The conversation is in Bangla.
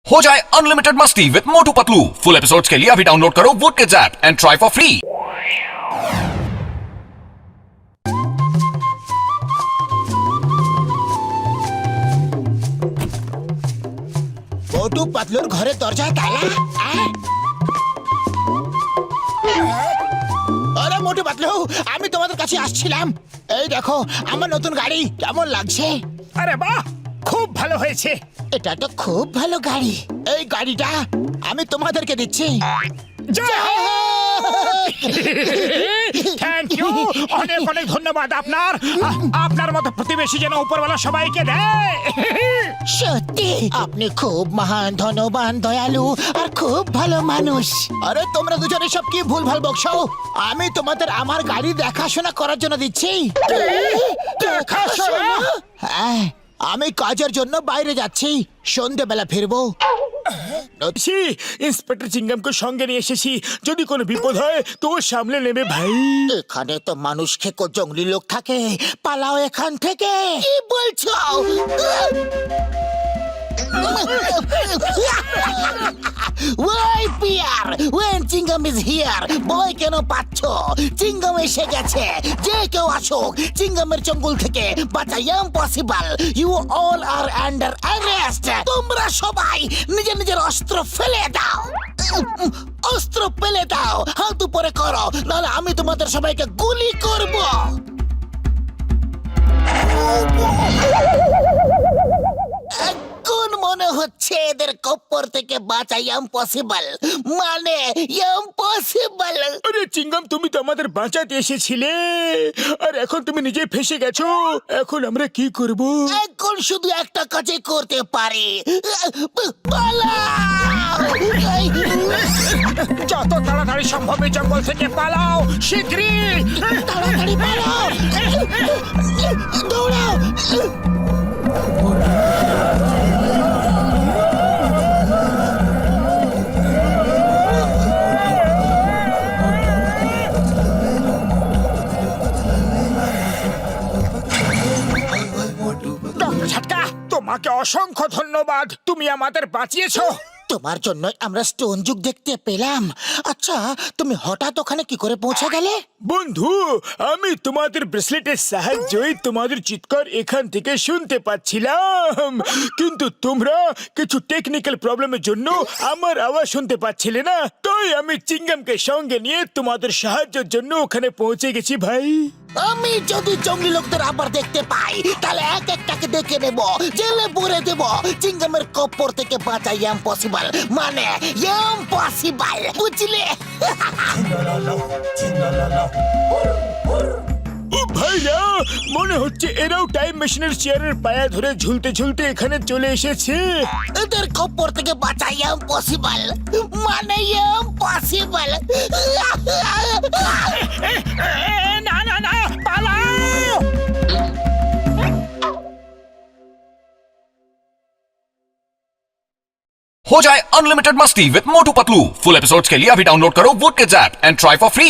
हो जाए अनलिमिटेड मस्ती with Motu Patlu. Full episodes के लिए अभी डाउनलोड करो Voot Kids app and try for free. Motu পাতলুর ঘরে দরজা তালা। আরে মোটু পাতলু, আমি তোমাদের কাছে আসছিলাম। এই দেখো আমার নতুন গাড়ি, কেমন লাগছে? আরে বাহ, খুব ভালো হয়েছে। এটা তো খুব ভালো গাড়ি। এই গাড়িটা আমি তোমাদেরকে দিচ্ছি। থ্যাংক ইউ, অনেক অনেক ধন্যবাদ আপনার। আপনার মতো প্রতিবেশী যেন উপরওয়ালা সবাইকে দেয়। সত্যি আপনি খুব মহান, ধনবান, দয়ালু আর খুব ভালো মানুষ। আরে তোমরা দুজনে সব কি ভুলভাল বকছো? আমি তোমাদের আমার গাড়ি দেখাশোনা করার জন্য দিচ্ছি। দেখাশোনা? হ্যাঁ, আমি কাজের জন্য বাইরে যাচ্ছি, সন্ধ্যেবেলা ফিরবো। ইন্সপেক্টর চিংগামকে সঙ্গে নিয়ে এসেছি, যদি কোনো বিপদ হয় তো ও সামলে নেবে ভাই। এখানে তো মানুষ খেকো জঙ্গলি লোক থাকে, পালাও এখান থেকে। কি বলছো? ওই পিয়ার, when চিংগাম is here, বই কেন পাচ্ছ? চিংগাম এসে গেছে। যে কেউ আসুক, চিংগামের জঙ্গল থেকে বাঁচা impossible. You all are under arrest. তোমরা সবাই নিজের নিজের অস্ত্র ফেলে দাও। অস্ত্র ফেলে দাও, হাত উপরে করো, নাহলে আমি তোমাদের সবাইকে গুলি করব। এখন মনে হচ্ছে এদের কপ্পর থেকে বাঁচা ইম্পসিবল, মানে ইম্পসিবল। আরে চিংগাম, তুমি তো আমাদের বাঁচাতে এসেছিলে, আর এখন তুমি নিজে ফেসে গেছো। এখন আমরা কি করব? এখন শুধু একটা কাজই করতে পারি, পালাও। যত তাড়াতাড়ি সম্ভব এই জঙ্গল থেকে পালাও, শীঘ্রই। তাড়াতাড়ি পালাও, দৌড়াও। ডক্টর ঝটকা, তোমাকে অসংখ্য ধন্যবাদ, তুমি আমাদের বাঁচিয়েছো। তোমার জন্যই আমরা স্টোন যুগ দেখতে পেলাম। আচ্ছা, তুমি হঠাৎ ওখানে কি করে পৌঁছে গেলে? বন্ধু, আমি তোমাদের ব্রেসলেটের সাহায্যে তোমাদের চিৎকার এখান থেকে শুনতে পাচ্ছিলাম, কিন্তু তোমরা কিছু টেকনিক্যাল প্রবলেমের জন্য আমার আওয়াজ শুনতে পাচ্ছিলে না। তাই আমি চিংগামকে সঙ্গে নিয়ে তোমাদের সাহায্যের জন্য ওখানে পৌঁছে গেছি ভাই। আমি যদি জঙ্গলি লোকদের আবার দেখতে পাই, তাহলে এক একটাকে দেখে নেব, জেলে ভরে দেব। চিংগামের কপ্পর থেকে বাঁচা ইম্পসিবল, মানে ইম্পসিবল, বুঝলে? ও ভাইরা, মনে হচ্ছে এরাও টাইম মেশিনের চেয়ারের পায়া ধরে ঝুলতে ঝুলতে এখানে চলে এসেছে। এদের কপ্পর থেকে বাঁচা ইম্পসিবল, মানে ইম্পসিবল। না না না, পালাও। हो जाए अनलिमिटेड मस्ती with Motu Patlu. Full episodes के लिए अभी डाउनलोड करो Voot Kids app and try for free.